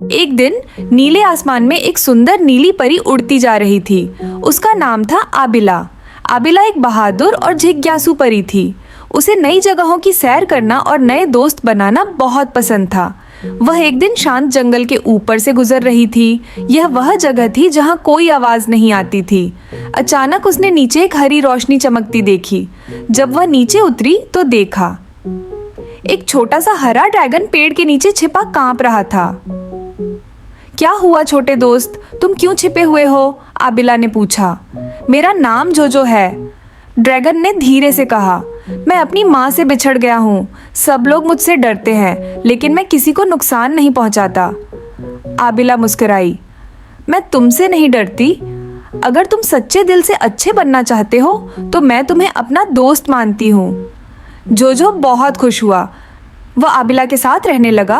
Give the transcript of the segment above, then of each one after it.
एक दिन नीले आसमान में एक सुंदर नीली परी उड़ती जा रही थी। उसका नाम था आबिला। आबिला एक बहादुर और जिज्ञासु परी थी। उसे नई जगहों की सैर करना और नए दोस्त बनाना बहुत पसंद था। वह एक दिन शांत जंगल के ऊपर से गुजर रही थी। यह वह जगह थी जहाँ कोई आवाज नहीं आती थी। अचानक उसने नीचे एक हरी रोशनी चमकती देखी। जब वह नीचे उतरी तो देखा एक छोटा सा हरा ड्रैगन पेड़ के नीचे छिपा कांप रहा था। क्या हुआ छोटे दोस्त, तुम क्यों छिपे हुए हो? आबिला ने पूछा। मेरा नाम जोजो है, ड्रैगन ने धीरे से कहा। मैं अपनी माँ से बिछड़ गया हूँ। सब लोग मुझसे डरते हैं, लेकिन मैं किसी को नुकसान नहीं पहुँचाता। आबिला मुस्कुराई। मैं तुमसे नहीं डरती। अगर तुम सच्चे दिल से अच्छे बनना चाहते हो तो मैं तुम्हें अपना दोस्त मानती हूँ। जोजो बहुत खुश हुआ। वह आबिला के साथ रहने लगा।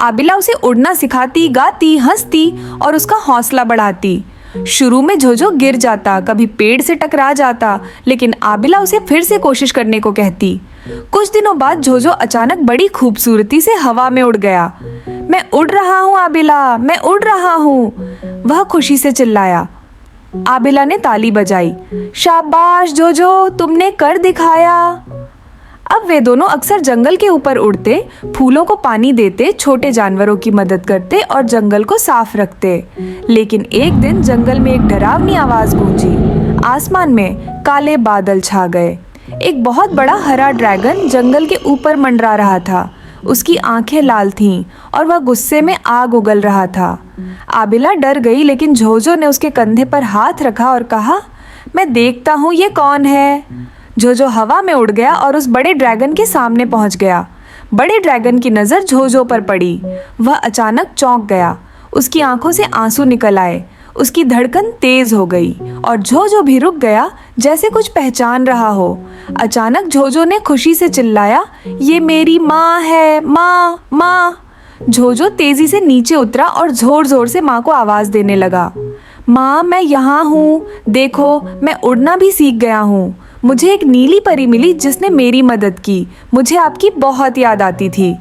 आबिला उसे उड़ना सिखाती, गाती, हंसती और उसका हौसला बढ़ाती। शुरू में जोजो गिर जाता, कभी पेड़ से टकरा जाता, लेकिन आबिला उसे फिर से कोशिश करने को कहती। कुछ दिनों बाद जोजो अचानक बड़ी खूबसूरती से हवा में उड़ गया। मैं उड़ रहा हूँ आबिला, मैं उड़ रहा हूँ, वह खुशी से चिल्लाया। आबिला ने ताली बजाई। शाबाश जोजो, तुमने कर दिखाया। अब वे दोनों अक्सर जंगल के ऊपर उड़ते, फूलों को पानी देते, छोटे जानवरों की मदद करते और जंगल को साफ रखते। लेकिन एक दिन जंगल में एक डरावनी आवाज गूंजी। आसमान में काले बादल छा गए। एक बहुत बड़ा हरा ड्रैगन जंगल के ऊपर मंडरा रहा था। उसकी आंखें लाल थीं और वह गुस्से में आग उगल रहा था। आबिला डर गई, लेकिन जोजो ने उसके कंधे पर हाथ रखा और कहा, मैं देखता हूँ ये कौन है। जोजो हवा में उड़ गया और उस बड़े ड्रैगन के सामने पहुंच गया। बड़े ड्रैगन की नज़र जोजो पर पड़ी। वह अचानक चौंक गया। उसकी आंखों से आंसू निकल आए। उसकी धड़कन तेज हो गई और जोजो भी रुक गया, जैसे कुछ पहचान रहा हो। अचानक जोजो ने खुशी से चिल्लाया, ये मेरी माँ है, माँ, माँ। जोजो तेजी से नीचे उतरा और जोर जोर से माँ को आवाज़ देने लगा। माँ, मैं यहाँ हूँ, देखो मैं उड़ना भी सीख गया हूँ। मुझे एक नीली परी मिली जिसने मेरी मदद की। मुझे आपकी बहुत याद आती थी।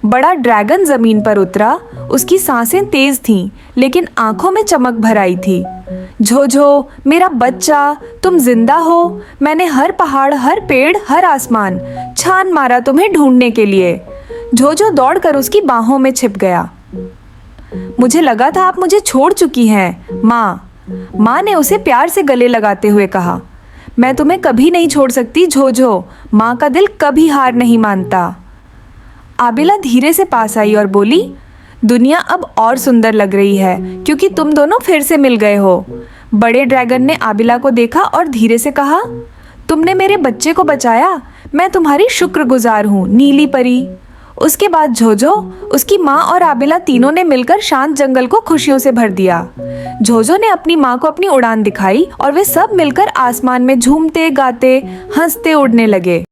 बड़ा ड्रैगन जमीन पर उतरा। उसकी सांसें तेज थीं, लेकिन आंखों में चमक भर आई थी। जोजो, मेरा बच्चा, तुम जिंदा हो। मैंने हर पहाड़, हर पेड़, हर आसमान छान मारा तुम्हें ढूंढने के लिए। जोजो दौड़कर उसकी बाहों में छिप गया। मुझे लगा था आप मुझे छोड़ चुकी हैं, माँ। माँ ने उसे प्यार से गले लगाते हुए कहा। मैं तुम्हें कभी नहीं छोड़ सकती जोजो। माँ का दिल कभी हार नहीं मानता। आबिला धीरे से पास आई और बोली, दुनिया अब और सुंदर लग रही है क्योंकि तुम दोनों फिर से मिल गए हो। बड़े ड्रैगन ने आबिला को देखा और धीरे से कहा, तुमने मेरे बच्चे को बचाया। मैं तुम्हारी शुक्रगुजार हूँ, नीली परी। उसके बाद जोजो, उसकी माँ और आबिला तीनों ने मिलकर शांत जंगल को खुशियों से भर दिया। जोजो ने अपनी माँ को अपनी उड़ान दिखाई और वे सब मिलकर आसमान में झूमते, गाते, हंसते उड़ने लगे।